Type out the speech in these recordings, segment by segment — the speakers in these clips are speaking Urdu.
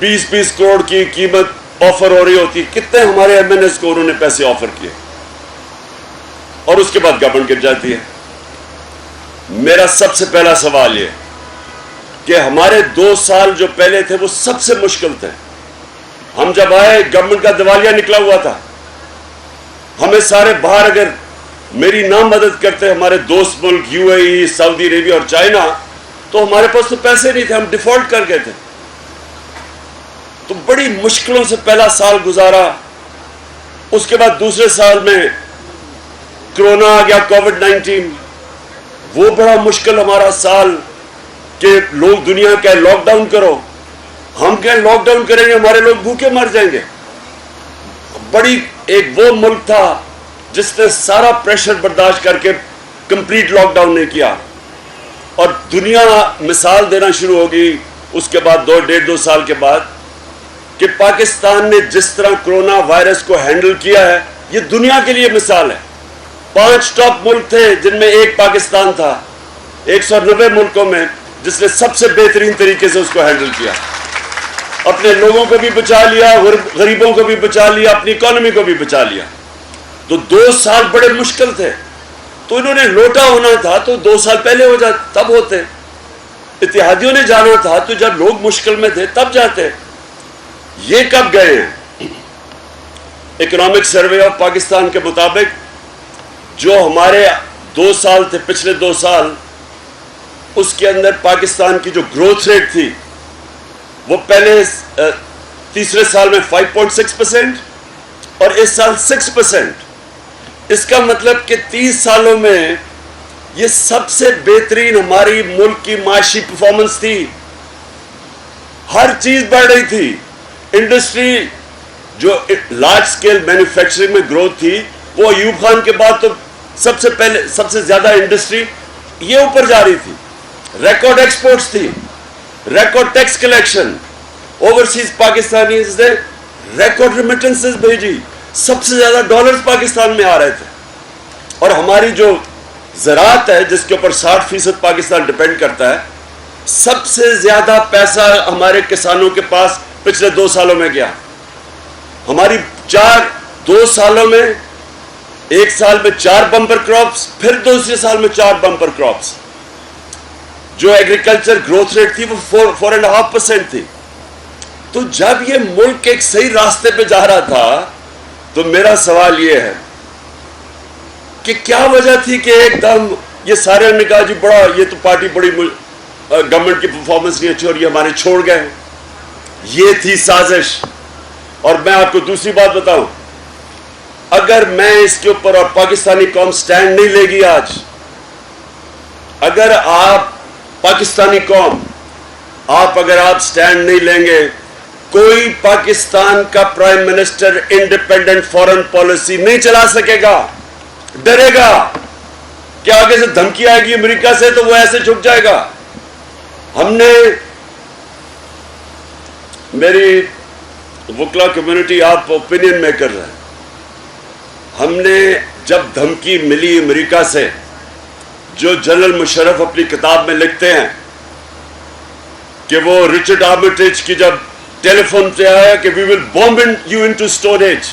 20-20 کروڑ کی قیمت آفر ہو رہی ہوتی, کتنے ہمارے ایم این ایس کو انہوں نے پیسے آفر کیے, اور اس کے بعد گورنمنٹ گر جاتی ہے. میرا سب سے پہلا سوال یہ کہ ہمارے 2 سال جو پہلے تھے وہ سب سے مشکل تھے. ہم جب آئے گورنمنٹ کا دیوالیہ نکلا ہوا تھا, ہمیں سارے باہر اگر میری نہ مدد کرتے ہمارے دوست ملک یو اے ای, سعودی عربیہ اور چائنا, تو ہمارے پاس تو پیسے نہیں تھے, ہم ڈیفالٹ کر گئے تھے. تو بڑی مشکلوں سے پہلا سال گزارا. اس کے بعد دوسرے سال میں کرونا آ گیا, کووڈ-19. وہ بڑا مشکل ہمارا سال کہ لوگ دنیا کہے لاک ڈاؤن کرو, ہم کہیں لاک ڈاؤن کریں گے ہمارے لوگ بھوکے مر جائیں گے. بڑی ایک وہ ملک تھا جس نے سارا پریشر برداشت کر کے کمپلیٹ لاک ڈاؤن نہیں کیا, اور دنیا مثال دینا شروع ہوگی اس کے بعد 2.5-2 سال کے بعد کہ پاکستان نے جس طرح کرونا وائرس کو ہینڈل کیا ہے یہ دنیا کے لیے مثال ہے. 5 ٹاپ ملک تھے جن میں ایک پاکستان تھا 190 ملکوں میں جس نے سب سے بہترین طریقے سے اس کو ہینڈل کیا, اپنے لوگوں کو بھی بچا لیا, غریبوں کو بھی بچا لیا, اپنی اکانومی کو بھی بچا لیا. تو 2 سال بڑے مشکل تھے. تو انہوں نے لوٹا ہونا تھا تو 2 سال پہلے ہو جاتے, تب ہوتے. اتحادیوں نے جانا تھا تو جب لوگ مشکل میں تھے تب جاتے. یہ کب گئے ہیں؟ اکنامک سروے آف پاکستان کے مطابق جو ہمارے 2 سال تھے, پچھلے 2 سال, اس کے اندر پاکستان کی جو گروتھ ریٹ تھی وہ پہلے تیسرے سال میں 5.6% اور اس سال 6%. اس کا مطلب کہ 30 سالوں میں یہ سب سے بہترین ہماری ملک کی معاشی پرفارمنس تھی. ہر چیز بڑھ رہی تھی. انڈسٹری جو لارج سکیل مینوفیکچرنگ میں گروتھ تھی وہ ایوب خان کے بعد تو سب سے زیادہ انڈسٹری یہ اوپر جا رہی تھی. ریکارڈ ایکسپورٹس تھی, record tax collection, overseas Pakistanis نے ریکارڈ ریمیٹنسز بھیجی, سب سے زیادہ ڈالرز پاکستان میں آ رہے تھے. اور ہماری جو زراعت ہے جس کے اوپر 60% پاکستان ڈیپینڈ کرتا ہے, سب سے زیادہ پیسہ ہمارے کسانوں کے پاس پچھلے 2 سالوں میں گیا. ہماری 2 سالوں میں, ایک سال میں 4 بمپر کراپس, پھر دوسرے سال میں 4 بمپر کراپس. جو ایگریکلچر گروتھ ریٹ تھی وہ 4.5% تھی. تو جب یہ ملک ایک صحیح راستے پہ جا رہا تھا تو میرا سوال یہ ہے کہ کیا وجہ تھی کہ ایک دم یہ سارے نے کہا جی بڑا یہ تو پارٹی بڑی گورنمنٹ کی پرفارمنس نہیں اچھی اور یہ ہمارے چھوڑ گئے. یہ تھی سازش. اور میں آپ کو دوسری بات بتاؤں, اگر میں اس کے اوپر اور پاکستانی قوم سٹینڈ نہیں لے گی آج, اگر آپ پاکستانی قوم اگر آپ سٹینڈ نہیں لیں گے, کوئی پاکستان کا prime minister independent foreign policy نہیں چلا سکے گا. ڈرے گا کہ آگے سے دھمکی آئے گی امریکہ سے تو وہ ایسے جھک جائے گا. ہم نے, میری وکلا کمیونٹی آپ اوپینین میکر ہے, ہم نے جب دھمکی ملی امریکہ سے, جو جنرل مشرف اپنی کتاب میں لکھتے ہیں کہ وہ رچرڈ آرمیٹیج کی جب ٹیلی فون پہ آیا کہ وی ول بومب یو انٹو اسٹوریج,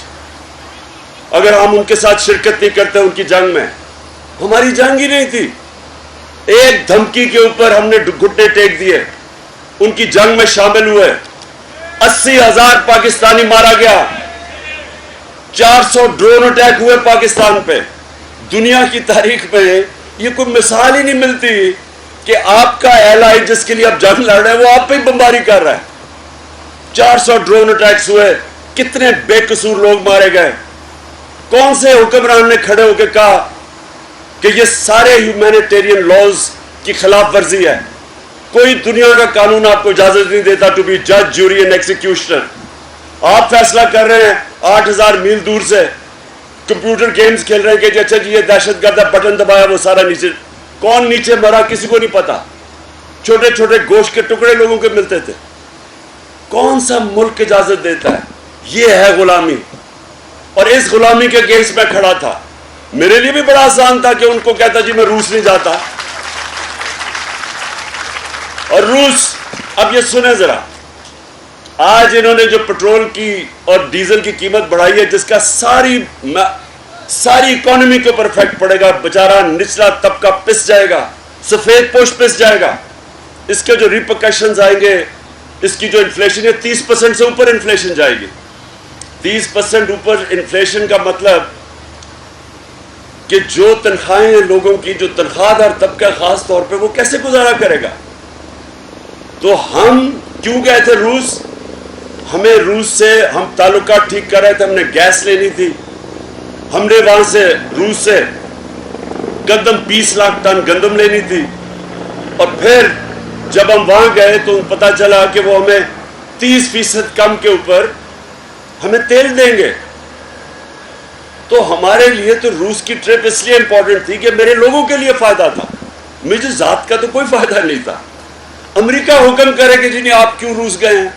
اگر ہم ان کے ساتھ شرکت نہیں کرتے ان کی جنگ میں, ہماری جنگ ہی نہیں تھی. ایک دھمکی کے اوپر ہم نے گھٹنے ٹیک دیے, ان کی جنگ میں شامل ہوئے. 80,000 پاکستانی مارا گیا, 400 ڈرون اٹیک ہوئے پاکستان پہ. دنیا کی تاریخ میں یہ کوئی مثال ہی نہیں ملتی کہ آپ کا ایلائی جس کے لیے آپ جنگ لڑ رہے ہیں وہ آپ پہ ہی بمباری کر رہا ہے. 400 ڈرون اٹیکس ہوئے, کتنے بے قصور لوگ مارے گئے. کون سے حکمران نے کھڑے ہو کے کہا کہ یہ سارے ہیومینیٹیرین لاز کی خلاف ورزی ہے؟ کوئی دنیا کا قانون آپ کو اجازت نہیں دیتا ٹو بی جج, جوری اینڈ ایکزیکیوشنر. آپ فیصلہ کر رہے ہیں 8,000 میل دور سے, کمپیوٹر گیمز کھیل رہے ہیں کہ اچھا جی یہ دہشت گرد بٹن دبایا وہ سارا نیچے. کون نیچے مرا کسی کو نہیں پتا. چھوٹے چھوٹے گوشت کے ٹکڑے لوگوں کے ملتے تھے. کون سا ملک اجازت دیتا ہے؟ یہ ہے غلامی. اور اس غلامی کے اگینسٹ میں کھڑا تھا. میرے لیے بھی بڑا آسان تھا کہ ان کو کہتا جی میں روس نہیں جاتا. اور روس, اب یہ سنیں ذرا, آج انہوں نے جو پیٹرول کی اور ڈیزل کی قیمت بڑھائی ہے، جس کا ساری اکانومی کے اوپر افیکٹ پڑے گا، بیچارہ نچلا طبقہ پس جائے گا، سفید پوش پس جائے گا. اس کے جو ریپرکشنز آئیں گے، اس کی جو انفلیشن ہے 30% سے اوپر انفلیشن جائے گی. 30% اوپر انفلیشن کا مطلب کہ جو تنخواہیں ہیں لوگوں کی، جو تنخواہ دار طبقہ خاص طور پہ، وہ کیسے گزارا کرے گا؟ تو ہم کیوں گئے تھے روس؟ ہمیں روس سے ہم تعلقات ٹھیک کر رہے تھے، ہم نے گیس لینی تھی. ہم نے وہاں سے روس سے گندم 20 لاکھ ٹن گندم لینی تھی. اور پھر جب ہم وہاں گئے تو پتہ چلا کہ وہ ہمیں 30% کم کے اوپر ہمیں تیل دیں گے. تو ہمارے لیے تو روس کی ٹرپ اس لیے امپورٹنٹ تھی کہ میرے لوگوں کے لیے فائدہ تھا، مجھے ذات کا تو کوئی فائدہ نہیں تھا. امریکہ حکم کرے کہ جی نہیں آپ کیوں روس گئے ہیں.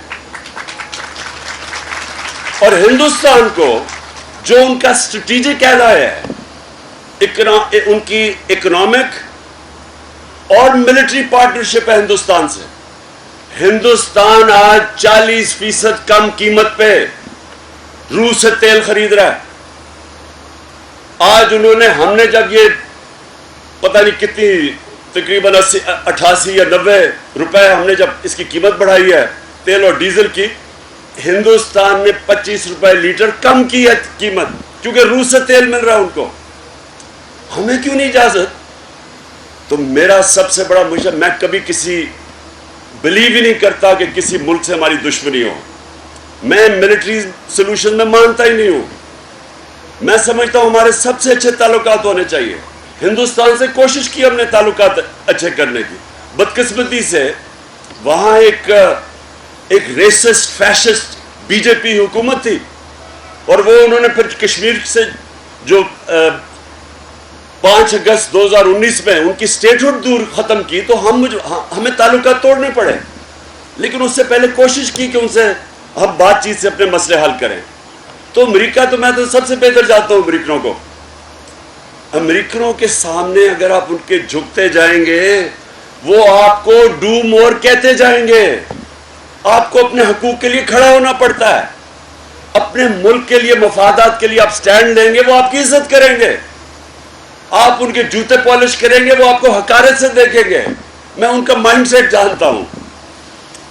اور ہندوستان کو جو ان کا اسٹریٹجک ایلا ہے، ان کی اکنامک اور ملٹری پارٹنرشپ ہے ہندوستان سے. ہندوستان آج 40% کم قیمت پہ روس سے تیل خرید رہا ہے. آج انہوں نے، ہم نے جب یہ پتہ نہیں کتنی تقریباً 88 یا 90 روپے ہم نے جب اس کی قیمت بڑھائی ہے تیل اور ڈیزل کی، ہندوستان نے 25 روپے لیٹر کم کی ہے قیمت، کیونکہ روس سے تیل مل رہا ہے ان کو. ہمیں کیوں نہیں اجازت؟ تو میرا سب سے بڑا مشکل، میں کبھی کسی بلیو ہی نہیں کرتا کہ کسی ملک سے ہماری دشمنی ہو. میں ملٹری سلوشن میں مانتا ہی نہیں ہوں. میں سمجھتا ہوں ہمارے سب سے اچھے تعلقات ہونے چاہیے. ہندوستان سے کوشش کی ہم نے تعلقات اچھے کرنے کی. بدقسمتی سے وہاں ایک ریسسٹ فیشسٹ بی جے پی حکومت تھی، اور وہ انہوں نے پھر کشمیر سے جو 5 اگست 2019 میں ان کی اسٹیٹ ہوڈ دور ختم کی، تو ہمیں تعلقات توڑنے پڑے. لیکن اس سے پہلے کوشش کی کہ ان سے ہم بات چیت سے اپنے مسئلے حل کریں. تو امریکہ تو میں تو سب سے بہتر جانتا ہوں امریکنوں کو. امریکنوں کے سامنے اگر آپ ان کے جھکتے جائیں گے، وہ آپ کو ڈو مور کہتے جائیں گے. آپ کو اپنے حقوق کے لیے کھڑا ہونا پڑتا ہے. اپنے ملک کے لیے، مفادات کے لیے آپ سٹینڈ لیں گے، وہ آپ کی عزت کریں گے. آپ ان کے جوتے پالش کریں گے، وہ آپ کو حقارت سے دیکھیں گے. میں ان کا مائنڈ سیٹ جانتا ہوں.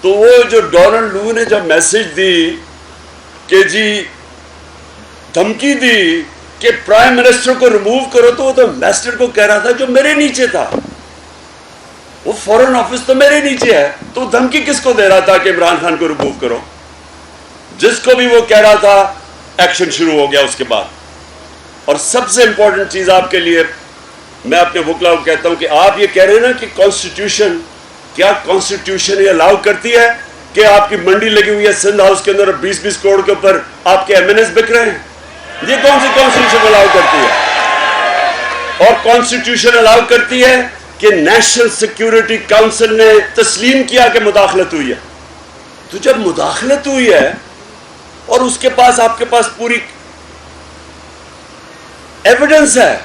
تو وہ جو ڈونلڈ لو نے جب میسج دی کہ جی دھمکی دی کہ پرائم منسٹر کو ریموو کرو، تو وہ تو امبیسڈر کو کہہ رہا تھا جو میرے نیچے تھا. وہ فورن آفس تو میرے نیچے ہے، تو دھمکی کس کو دے رہا تھا کہ عمران خان کو ریموو کرو؟ جس کو بھی وہ کہہ رہا تھا ایکشن شروع ہو گیا اس کے بعد. اور سب سے امپورٹنٹ چیز آپ کے لیے، میں اپنے وکلاء کو کہتا ہوں کہ آپ یہ کہہ رہے ہیں نا کہ کانسٹیٹیوشن، کیا کانسٹیٹیوشن یہ الاؤ کرتی ہے کہ آپ کی منڈی لگی ہوئی ہے سندھ ہاؤس کے اندر 20-20 کروڑ کے اوپر آپ کے ایم این ایس بک رہے ہیں؟ یہ کون سی کانسٹیٹیوشن الاؤ کرتی ہے؟ اور کانسٹیٹیوشن الاؤ کرتی ہے کہ نیشنل سیکیورٹی کاؤنسل نے تسلیم کیا کہ مداخلت ہوئی ہے. تو جب مداخلت ہوئی ہے اور اس کے پاس، آپ کے پاس پوری ایویڈنس ہے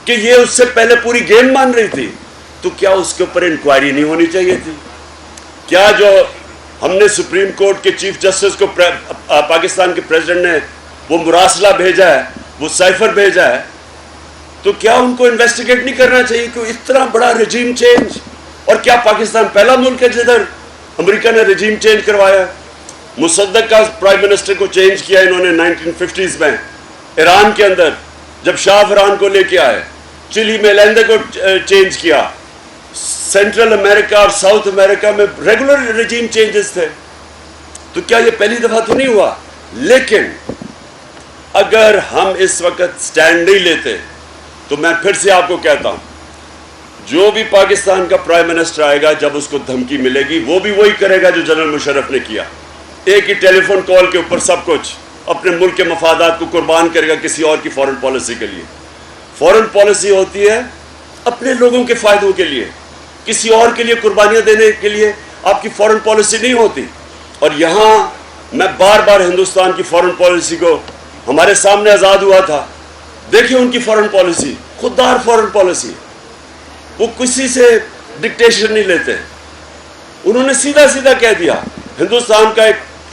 کہ یہ اس سے پہلے پوری گیم مان رہی تھی، تو کیا اس کے اوپر انکوائری نہیں ہونی چاہیے تھی؟ کیا جو ہم نے سپریم کورٹ کے چیف جسٹس کو پاکستان کے پریزیڈنٹ نے وہ مراسلہ بھیجا ہے، وہ سائفر بھیجا ہے، تو کیا ان کو انویسٹیگیٹ نہیں کرنا چاہیے کہ اتنا بڑا رجیم چینج؟ اور کیا پاکستان پہلا ملک ہے جدھر امریکہ نے رجیم چینج کروایا؟ مصدق کا پرائم منسٹر کو چینج کیا انہوں نے 1950s میں ایران کے اندر، جب شاہ فرحان کو لے کے آئے. چلی میں لیندے کو چینج کیا. سینٹرل امریکہ اور ساؤتھ امریکہ میں ریگولر رجیم چینجز تھے. تو کیا یہ پہلی دفعہ تو نہیں ہوا؟ لیکن اگر ہم اس وقت سٹینڈ نہیں لیتے تو میں پھر سے آپ کو کہتا ہوں، جو بھی پاکستان کا پرائم منسٹر آئے گا، جب اس کو دھمکی ملے گی، وہ بھی وہی کرے گا جو جنرل مشرف نے کیا. ایک ہی ٹیلی فون کال کے اوپر سب کچھ، اپنے ملک کے مفادات کو قربان کرے گا کسی اور کی فورن پالیسی کے لیے. فورن پالیسی ہوتی ہے اپنے لوگوں کے فائدوں کے لیے، کسی اور کے لیے قربانیاں دینے کے لیے آپ کی فورن پالیسی نہیں ہوتی. اور یہاں میں بار بار ہندوستان کی فورن پالیسی کو، ہمارے سامنے آزاد ہوا تھا، دیکھیں ان کی فورن پالیسی خوددار فورن پالیسی. وہ کسی سے ڈکٹیشن نہیں لیتے. انہوں نے سیدھا سیدھا کہہ دیا، ہندوستان کا ایک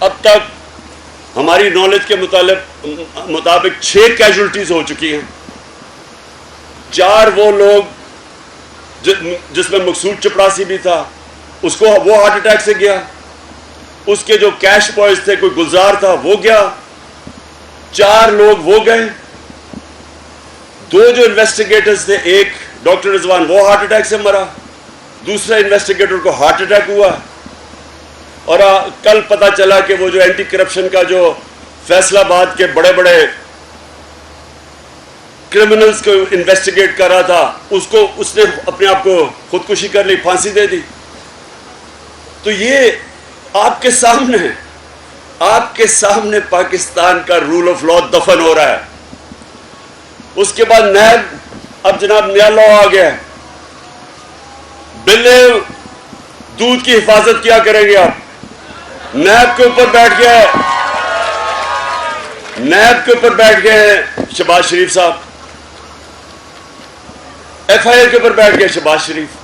اب تک ہماری نالج کے مطابق 6 کیجولٹیز ہو چکی ہیں. 4 وہ لوگ جس میں مقصود چپڑاسی بھی تھا, اس کو وہ ہارٹ اٹیک سے گیا. اس کے جو کیش بوائز تھے, کوئی گلزار تھا, وہ گیا. 4 لوگ وہ گئے. 2 جو انویسٹیگیٹرز تھے, ایک ڈاکٹر رضوان وہ ہارٹ اٹیک سے مرا, دوسرا انویسٹیگیٹر کو ہارٹ اٹیک ہوا. اور کل پتا چلا کہ وہ جو اینٹی کرپشن کا جو فیصلہ آباد کے بڑے بڑے کرمنلز کو انویسٹیگیٹ کر رہا تھا, اس نے اپنے آپ کو خودکشی کر لی, پھانسی دے دی. تو یہ آپ کے سامنے ہے, آپ کے سامنے پاکستان کا رول آف لا دفن ہو رہا ہے. اس کے بعد نیب, اب جناب نیا لا آ گیا ہے. بلے دودھ کی حفاظت کیا کریں گے آپ؟ نیب کے اوپر بیٹھ گئے, نیب کے اوپر بیٹھ گئے ہیں شہباز شریف صاحب, ایف آئی آر کے اوپر بیٹھ گئے شہباز شریف.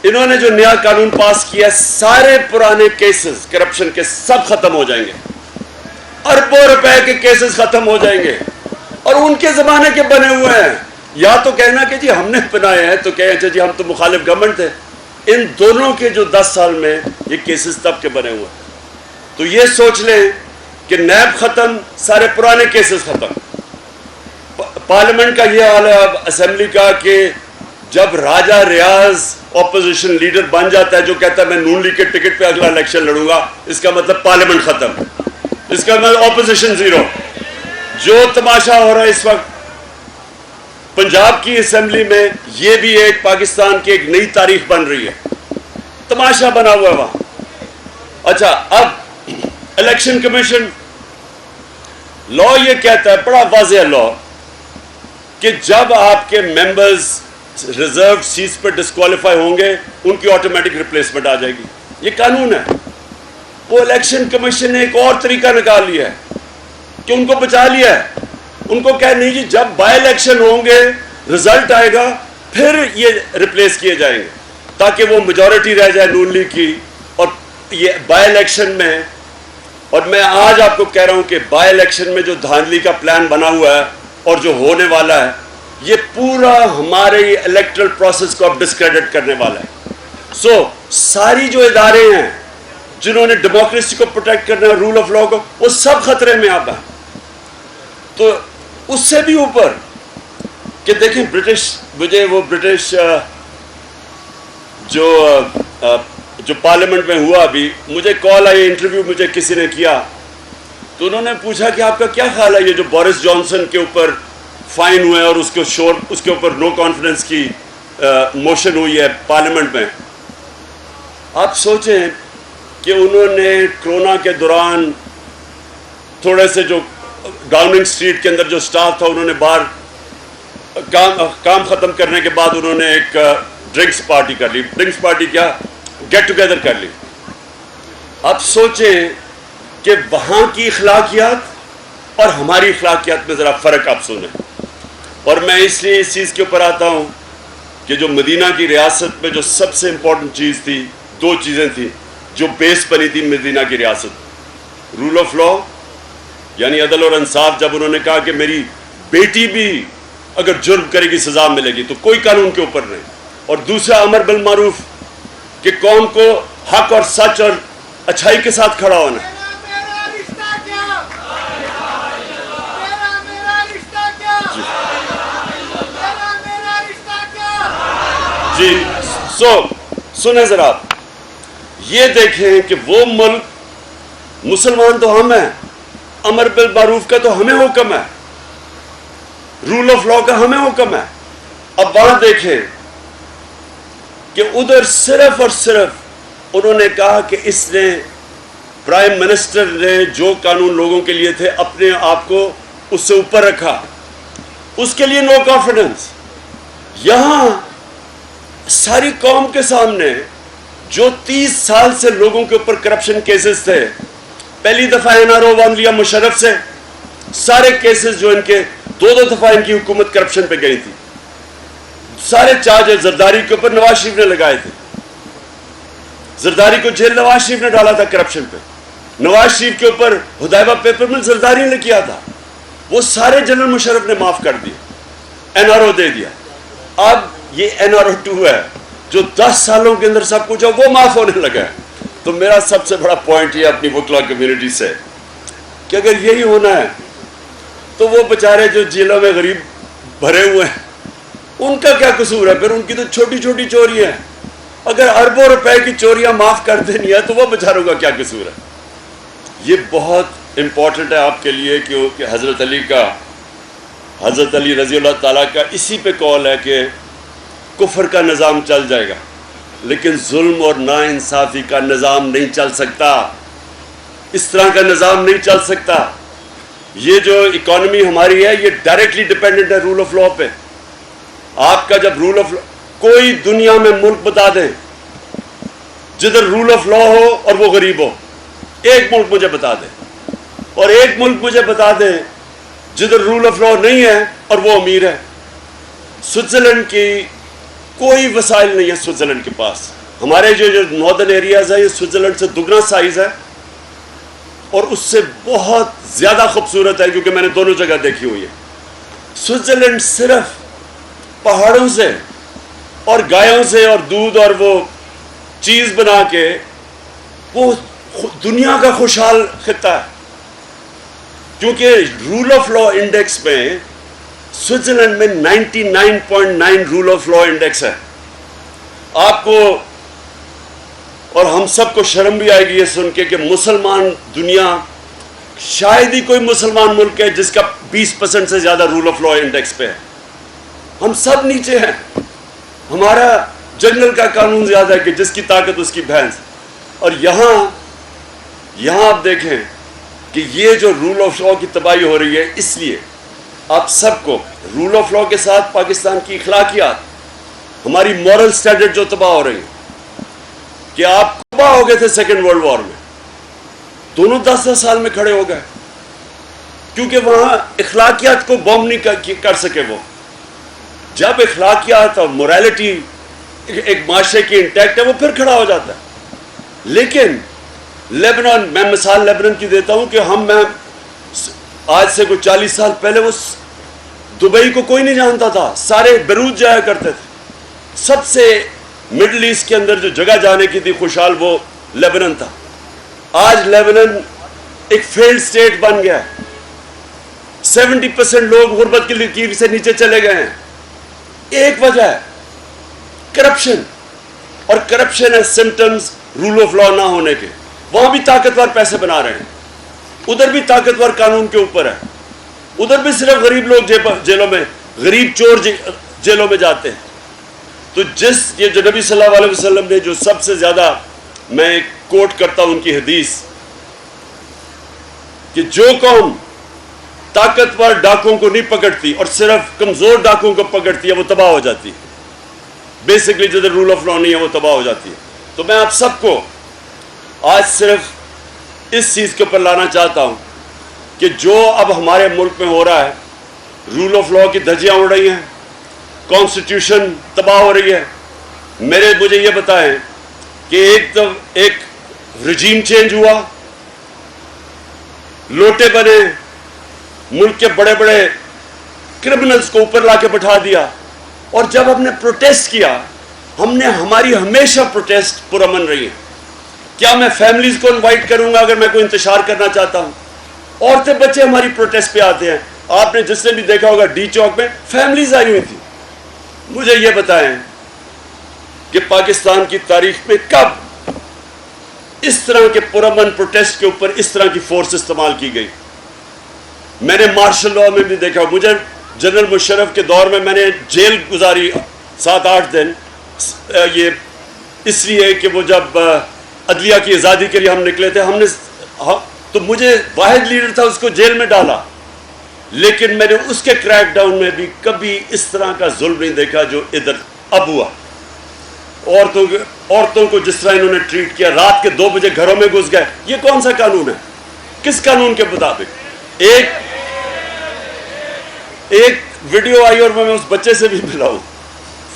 انہوں نے جو نیا قانون پاس کیا, سارے پرانے کیسز کرپشن کے سب ختم ہو جائیں گے, اربوں روپے کے کیسز ختم ہو جائیں گے. اور ان کے زمانے کے بنے ہوئے ہیں. یا تو کہنا کہ جی ہم نے بنائے ہیں, تو کہیں اچھا جی ہم تو مخالف گورنمنٹ تھے. ان دونوں کے جو 10 سال میں یہ کیسز تب کے بنے ہوئے ہیں. تو یہ سوچ لیں کہ نیب ختم, سارے پرانے کیسز ختم. پارلیمنٹ کا یہ حال ہے اب اسمبلی کا کہ جب راجہ ریاض اپوزیشن لیڈر بن جاتا ہے, جو کہتا ہے میں نون لیگ کے ٹکٹ پہ اگلا الیکشن لڑوں گا, اس کا مطلب پارلیمنٹ ختم, اس کا مطلب اپوزیشن زیرو. جو تماشا ہو رہا ہے اس وقت پنجاب کی اسمبلی میں, یہ بھی ایک پاکستان کی ایک نئی تاریخ بن رہی ہے. تماشا بنا ہوا ہے وہاں. اچھا, اب الیکشن کمیشن لا یہ کہتا ہے, بڑا واضح لا, کہ جب آپ کے ممبرز ریزرو سیٹس پر ڈسکوالیفائی ہوں گے, ان کی آٹومیٹک ریپلیسمنٹ آ جائے گی. یہ قانون ہے. وہ الیکشن کمیشن نے ایک اور طریقہ نکال لیا ہے کہ ان کو بچا لیا ہے. ان کو کہہ نہیں جی جب بائی الیکشن ہوں گے, رزلٹ آئے گا, پھر یہ ریپلیس کیے جائیں گے, تاکہ وہ میجورٹی رہ جائے نون لیگ کی. اور یہ بائی الیکشن میں, اور میں آج آپ کو کہہ رہا ہوں کہ بائی الیکشن میں جو دھاندلی کا پلان بنا ہوا ہے اور جو ہونے والا ہے, یہ پورا ہمارے الیکٹرل پروسیس کو اب ڈسکریڈٹ کرنے والا ہے. سو ساری جو ادارے ہیں جنہوں نے ڈیموکریسی کو پروٹیکٹ کرنا ہے, رول آف لا کو, وہ سب خطرے میں اب ہیں. تو اس سے بھی اوپر کہ دیکھیں مجھے وہ برٹش جو پارلیمنٹ میں ہوا, ابھی مجھے کال آئی, انٹرویو مجھے کسی نے کیا, تو انہوں نے پوچھا کہ آپ کا کیا خیال ہے یہ جو بورس جانسن کے اوپر فائن ہوئے اور اس کے اوپر نو کانفیڈنس کی موشن ہوئی ہے پارلیمنٹ میں. آپ سوچیں کہ انہوں نے کرونا کے دوران تھوڑے سے جو ڈاؤننگ اسٹریٹ کے اندر جو سٹاف تھا, انہوں نے باہر کام ختم کرنے کے بعد انہوں نے ایک ڈرنکس پارٹی کر لی. ڈرنکس پارٹی کیا, گیٹ ٹوگیدر کر لی. اب سوچیں کہ وہاں کی اخلاقیات اور ہماری اخلاقیات میں ذرا فرق آپ سنیں. اور میں اس لیے اس چیز کے اوپر آتا ہوں کہ جو مدینہ کی ریاست میں جو سب سے امپورٹنٹ چیز تھی, 2 چیزیں تھیں جو بیس بنی تھی مدینہ کی ریاست. رول آف لا یعنی عدل اور انصاف. جب انہوں نے کہا کہ میری بیٹی بھی اگر جرم کرے گی سزا ملے گی, تو کوئی قانون کے اوپر نہیں. اور دوسرا امر بالمعروف, کہ قوم کو حق اور سچ اور اچھائی کے ساتھ کھڑا ہونا. جی سنیں ذرا, یہ دیکھیں کہ وہ ملک, مسلمان تو ہم ہیں, امر بالمعروف کا تو ہمیں حکم ہے, رول آف لا کا ہمیں حکم ہے. اب وہاں دیکھیں کہ ادھر صرف اور صرف انہوں نے کہا کہ اس نے, پرائم منسٹر نے جو قانون لوگوں کے لیے تھے اپنے آپ کو اس سے اوپر رکھا, اس کے لیے نو کانفیڈنس. یہاں ساری قوم کے سامنے جو 30 سال سے لوگوں کے اوپر کرپشن کیسز تھے, پہلی دفعہ NRO ون لیا مشرف سے, سارے کیسز جو ان کے 2 دفعہ ان کی حکومت کرپشن پہ گئی تھی, سارے چارجز زرداری کے اوپر نواز شریف نے لگائے تھے. زرداری کو جیل نواز شریف نے ڈالا تھا کرپشن پہ. نواز شریف کے اوپر حدیبہ پیپر مل زرداری نے کیا تھا، وہ سارے جنرل مشرف نے معاف کر دیے، این آر او دے دیا. اب یہ این آر او 2 ہے جو 10 سالوں کے اندر سب کچھ ہے وہ معاف ہونے لگا ہے. تو میرا سب سے بڑا پوائنٹ یہ اپنی وکلا کمیونٹی سے کہ اگر یہی ہونا ہے تو وہ بیچارے جو جیلوں میں غریب بھرے ہوئے ہیں ان کا کیا قصور ہے؟ پھر ان کی تو چھوٹی چھوٹی چوریاں ہیں. اگر اربوں روپے کی چوریاں معاف کر دینی ہے تو وہ بیچاروں کا کیا قصور ہے؟ یہ بہت امپورٹنٹ ہے آپ کے لیے کہ حضرت علی رضی اللہ تعالیٰ کا اسی پہ قول ہے کہ کفر کا نظام چل جائے گا لیکن ظلم اور ناانصافی کا نظام نہیں چل سکتا. اس طرح کا نظام نہیں چل سکتا. یہ جو اکانومی ہماری ہے یہ ڈائریکٹلی ڈیپینڈنٹ ہے رول آف لا پہ. آپ کا جب رول آف لا، کوئی دنیا میں ملک بتا دیں جدھر رول آف لا ہو اور وہ غریب ہو، ایک ملک مجھے بتا دیں. اور ایک ملک مجھے بتا دیں جدھر رول آف لا نہیں ہے اور وہ امیر ہے. سوئٹزرلینڈ کی کوئی وسائل نہیں ہے سوئٹزرلینڈ کے پاس. ہمارے جو ناردرن ایریاز ہے یہ سوئٹزرلینڈ سے دگنا سائز ہے اور اس سے بہت زیادہ خوبصورت ہے کیونکہ میں نے دونوں جگہ دیکھی ہوئی ہے. سوئٹزرلینڈ صرف پہاڑوں سے اور گایوں سے اور دودھ اور وہ چیز بنا کے وہ دنیا کا خوشحال خطہ ہے کیونکہ رول آف لا انڈیکس میں سوئٹزرلینڈ میں 99.9 رول آف لا انڈیکس ہے. آپ کو اور ہم سب کو شرم بھی آئے گی یہ سن کے کہ مسلمان دنیا شاید ہی کوئی مسلمان ملک ہے جس کا 20% سے زیادہ رول آف لا انڈیکس پہ ہے. ہم سب نیچے ہیں. ہمارا جنگل کا قانون زیادہ ہے کہ جس کی طاقت اس کی بھینس. اور یہاں آپ دیکھیں کہ یہ جو رول آف لا کی تباہی ہو رہی ہے اس لیے آپ سب کو رول آف لا کے ساتھ پاکستان کی اخلاقیات، ہماری مورل سٹینڈرڈ جو تباہ ہو رہی ہیں کہ آپ تباہ ہو گئے تھے سیکنڈ ورلڈ وار میں، دونوں 10 سال میں کھڑے ہو گئے کیونکہ وہاں اخلاقیات کو بوم نہیں کر سکے. وہ جب اخلاقیات اور موریلٹی ایک معاشرے کی انٹیکٹ ہے وہ پھر کھڑا ہو جاتا ہے. لیکن لیبنان، میں مثال لیبنان کی دیتا ہوں کہ میں آج سے کوئی 40 سال پہلے وہ دبئی کو کوئی نہیں جانتا تھا، سارے بیروت جایا کرتے تھے. سب سے مڈل ایسٹ کے اندر جو جگہ جانے کی تھی خوشحال وہ لیبنان تھا. آج لیبنان ایک فیلڈ سٹیٹ بن گیا ہے. 70% لوگ غربت کی لکیر سے نیچے چلے گئے ہیں. ایک وجہ ہے کرپشن، اور کرپشن ہے سمٹمز رول آف لا نہ ہونے کے. وہاں بھی طاقتور پیسے بنا رہے ہیں، ادھر بھی طاقتور قانون کے اوپر ہے. ادھر بھی صرف غریب لوگ جیلوں میں، غریب چور جیلوں میں جاتے ہیں. تو یہ جو نبی صلی اللہ علیہ وسلم نے جو سب سے زیادہ، میں ایک کوٹ کرتا ہوں ان کی حدیث کہ جو قوم طاقتور ڈاکوں کو نہیں پکڑتی اور صرف کمزور ڈاکوں کو پکڑتی ہے وہ تباہ ہو جاتی ہے. بیسکلی جدھر رول آف لا نہیں ہے وہ تباہ ہو جاتی ہے. تو میں آپ سب کو آج صرف اس چیز کے اوپر لانا چاہتا ہوں کہ جو اب ہمارے ملک میں ہو رہا ہے، رول آف لا کی دھجیاں اڑ رہی ہیں، کانسٹیٹیوشن تباہ ہو رہی ہے. مجھے یہ بتائیں کہ ایک رجیم چینج ہوا، لوٹے بنے، ملک کے بڑے بڑے کرمنلز کو اوپر لا کے بٹھا دیا. اور جب ہم نے پروٹیسٹ کیا، ہماری ہمیشہ پروٹیسٹ پرامن رہی ہے. کیا میں فیملیز کو انوائٹ کروں گا اگر میں کوئی انتشار کرنا چاہتا ہوں؟ عورتیں بچے ہماری پروٹیسٹ پہ آتے ہیں. آپ نے جس نے بھی دیکھا ہوگا ڈی چوک میں فیملیز آئی ہوئی تھی. مجھے یہ بتائیں کہ پاکستان کی تاریخ میں کب اس طرح کے پرامن پروٹیسٹ کے اوپر اس طرح کی فورس استعمال کی گئی؟ میں نے مارشل لا میں بھی دیکھا. مجھے جنرل مشرف کے دور میں نے جیل گزاری 7-8 دن، یہ اس لیے کہ وہ جب عدلیہ کی آزادی کے لیے ہم نکلے تھے، تو مجھے واحد لیڈر تھا، اس کو جیل میں ڈالا. لیکن میں نے اس کے کریک ڈاؤن میں بھی کبھی اس طرح کا ظلم نہیں دیکھا جو ادھر اب ہوا. عورتوں کو جس طرح انہوں نے ٹریٹ کیا، رات کے 2 بجے گھروں میں گھس گئے. یہ کون سا قانون ہے؟ کس قانون کے مطابق؟ ایک ویڈیو آئی اور میں اس بچے سے بھی ملا ہوں.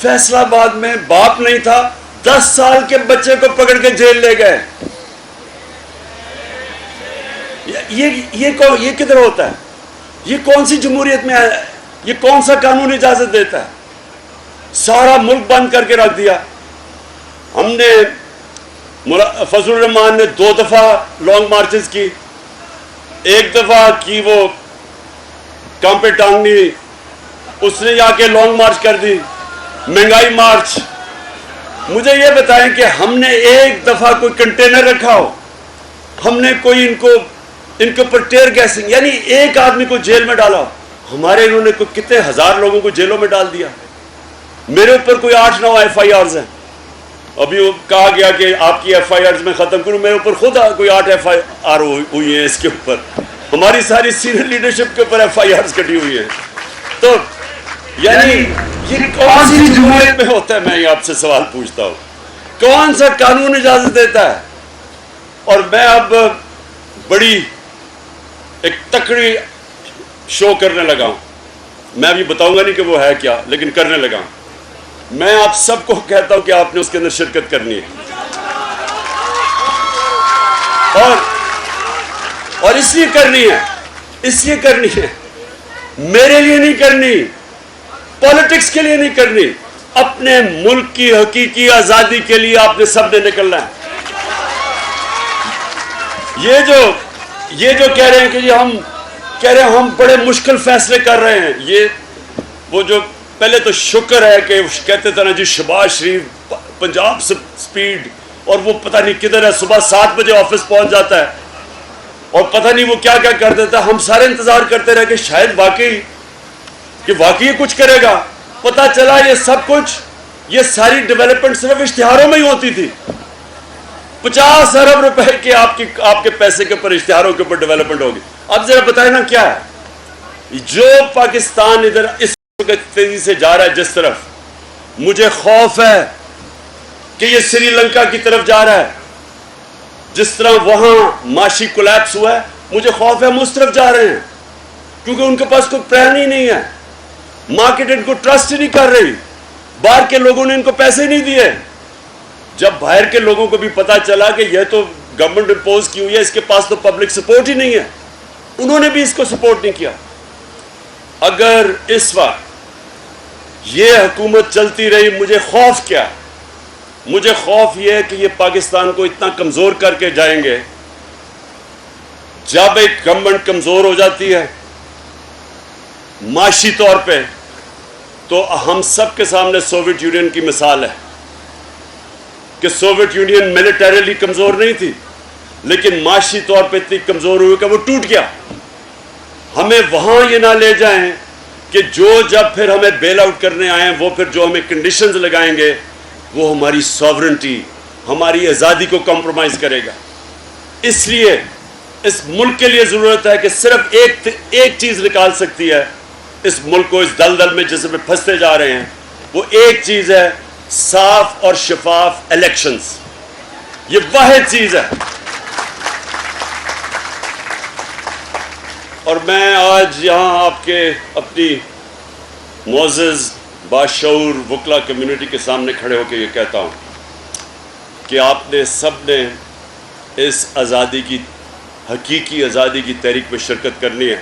فیصلہ آباد میں باپ نہیں تھا، 10 سال کے بچے کو پکڑ کے جیل لے گئے. یہ کدھر ہوتا ہے؟ یہ کون سی جمہوریت میں ہے؟ یہ کون سا قانون اجازت دیتا ہے؟ سارا ملک بند کر کے رکھ دیا. ہم نے فضل الرحمان نے 2 دفعہ لانگ مارچز کی. ایک دفعہ کی وہ کام پہ ٹانگنی، اس نے جا کے لانگ مارچ کر دی، مہنگائی مارچ. مجھے یہ بتائیں کہ ہم نے ایک دفعہ کوئی کنٹینر رکھا ہو، ہم نے کوئی ان کے اوپر ٹیئر گیسنگ، یعنی ایک آدمی کو جیل میں ڈالا ہو؟ ہمارے انہوں نے کتنے ہزار لوگوں کو جیلوں میں ڈال دیا. میرے اوپر کوئی 8-9 FIRs ہیں. ابھی وہ کہا گیا کہ آپ کی FIRs میں ختم کروں، میرے اوپر خود کوئی 8 FIR ہوئی ہیں. اس کے اوپر ہماری ساری سینئر لیڈرشپ کے اوپر FIRs کٹی ہوئی ہیں. تو یعنی یہ کون سی جمہوریت میں ہوتا ہے؟ میں آپ سے سوال پوچھتا ہوں، کون سا قانون اجازت دیتا ہے؟ اور میں اب بڑی ایک تکڑی شو کرنے لگا ہوں. میں ابھی بتاؤں گا نہیں کہ وہ ہے کیا، لیکن کرنے لگا ہوں. میں آپ سب کو کہتا ہوں کہ آپ نے اس کے اندر شرکت کرنی ہے. اور اس لیے کرنی ہے، میرے لیے نہیں کرنی، پالیٹکس کے لیے نہیں کرنی، اپنے ملک کی حقیقی آزادی کے لیے آپ نے سب نے نکلنا ہے. یہ جو کہہ رہے ہیں کہ ہم بڑے مشکل فیصلے کر رہے ہیں، یہ وہ جو پہلے تو شکر ہے کہ کہتے تھے نا جی شہباز شریف پنجاب سپیڈ، اور وہ پتہ نہیں کدھر ہے، صبح 7 بجے آفس پہنچ جاتا ہے اور پتہ نہیں وہ کیا کر دیتا ہے. ہم سارے انتظار کرتے رہے کہ شاید واقعی کچھ کرے گا. پتہ چلا یہ ساری ڈیولپمنٹ صرف اشتہاروں میں ہی ہوتی تھی. 50 ارب روپے کے آپ کے پیسے کے اوپر اشتہاروں کے اوپر ڈیولپمنٹ ہوگی. اب ذرا بتائیں نا کیا ہے جو پاکستان ادھر اس وقت تیزی سے جا رہا ہے، جس طرف مجھے خوف ہے کہ یہ سری لنکا کی طرف جا رہا ہے. جس طرح وہاں معاشی کولیپس ہوا ہے، مجھے خوف ہے ہم اس طرف جا رہے ہیں، کیونکہ ان کے پاس کوئی پلان ہی نہیں ہے. مارکیٹ ان کو ٹرسٹ نہیں کر رہی، باہر کے لوگوں نے ان کو پیسے نہیں دیے. جب باہر کے لوگوں کو بھی پتا چلا کہ یہ تو گورنمنٹ امپوز کی ہوئی ہے، اس کے پاس تو پبلک سپورٹ ہی نہیں ہے، انہوں نے بھی اس کو سپورٹ نہیں کیا. اگر اس وقت یہ حکومت چلتی رہی، مجھے خوف کیا؟ مجھے خوف یہ ہے کہ یہ پاکستان کو اتنا کمزور کر کے جائیں گے. جب ایک گورنمنٹ کمزور ہو جاتی ہے معاشی طور پہ، تو ہم سب کے سامنے سوویت یونین کی مثال ہے کہ سوویت یونین ملیٹریلی کمزور نہیں تھی، لیکن معاشی طور پہ اتنی کمزور ہوئی کہ وہ ٹوٹ گیا. ہمیں وہاں یہ نہ لے جائیں کہ جب پھر ہمیں بیل آؤٹ کرنے آئیں، وہ پھر جو ہمیں کنڈیشنز لگائیں گے وہ ہماری ساورنٹی، ہماری آزادی کو کمپرومائز کرے گا. اس لیے اس ملک کے لیے ضرورت ہے کہ صرف ایک چیز نکال سکتی ہے اس ملک کو اس دلدل میں جس میں پھنستے جا رہے ہیں. وہ ایک چیز ہے صاف اور شفاف الیکشنز. یہ واحد چیز ہے. اور میں آج یہاں آپ کے اپنی معزز باشعور وکلا کمیونٹی کے سامنے کھڑے ہو کے یہ کہتا ہوں کہ آپ نے سب نے اس آزادی کی، حقیقی آزادی کی تحریک میں شرکت کرنی ہے.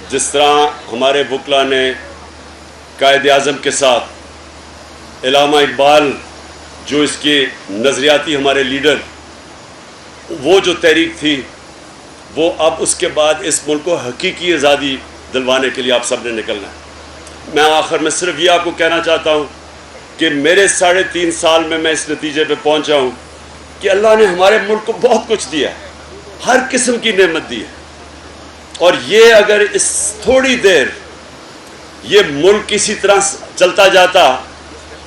جس طرح ہمارے وکلا نے قائد اعظم کے ساتھ، علامہ اقبال جو اس کے نظریاتی ہمارے لیڈر، وہ جو تحریک تھی، وہ اب اس کے بعد اس ملک کو حقیقی آزادی دلوانے کے لیے آپ سب نے نکلنا ہے. میں آخر میں صرف یہ آپ کو کہنا چاہتا ہوں کہ میرے 3.5 سال میں اس نتیجے پہ پہنچا ہوں کہ اللہ نے ہمارے ملک کو بہت کچھ دیا ہے، ہر قسم کی نعمت دی ہے. اور یہ اگر اس تھوڑی دیر یہ ملک اسی طرح چلتا جاتا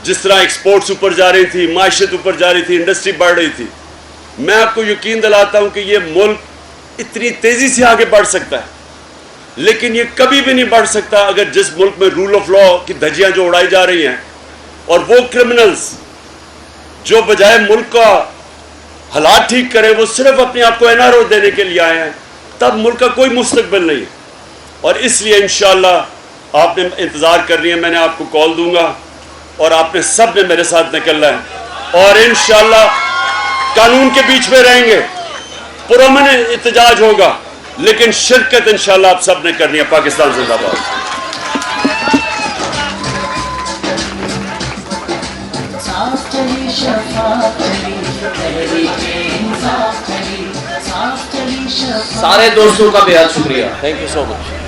جس طرح ایکسپورٹس اوپر جا رہی تھی، معیشت اوپر جا رہی تھی، انڈسٹری بڑھ رہی تھی، میں آپ کو یقین دلاتا ہوں کہ یہ ملک اتنی تیزی سے آگے بڑھ سکتا ہے. لیکن یہ کبھی بھی نہیں بڑھ سکتا اگر جس ملک میں رول آف لا کی دھجیاں جو اڑائی جا رہی ہیں، اور وہ کرمنلز جو بجائے ملک کا حالات ٹھیک کریں وہ صرف اپنے آپ کو NRO دینے کے لیے آئے ہیں، تب ملک کا کوئی مستقبل نہیں ہے. اور اس لیے انشاءاللہ آپ نے انتظار کرنی ہے. میں نے آپ کو کال دوں گا اور آپ نے سب نے میرے ساتھ نکلنا ہے، اور انشاءاللہ قانون کے بیچ میں رہیں گے. پرامن احتجاج ہوگا، لیکن شرکت انشاءاللہ آپ سب نے کرنی ہے. پاکستان زندہ باد. سارے دوستوں کا بے حد شکریہ. Thank you so much.